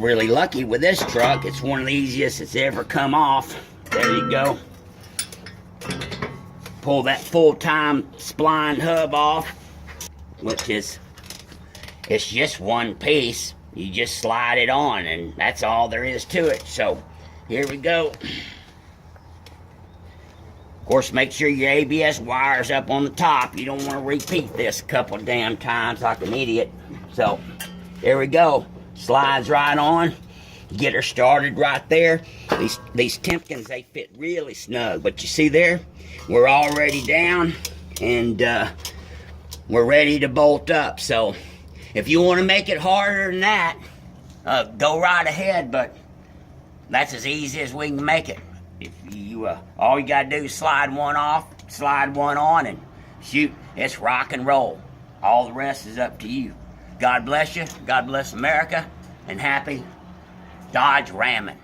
really lucky with this truck. It's one of the easiest it's ever come off. There you go. Pull that full-time spline hub off, which is, it's just one piece. You just slide it on, and that's all there is to it. So here we go. Of course, make sure your ABS wire's up on the top. You don't want to repeat this a couple of damn times like an idiot. So here we go. Slides right on. Get her started right there. These Timkins, they fit really snug. But you see there, we're already down, and we're ready to bolt up. So if you want to make it harder than that, go right ahead. But that's as easy as we can make it. If you all you gotta do is slide one off, slide one on, and shoot, it's rock and roll. All the rest is up to you. God bless you. God bless America, and happy Dodge ramming.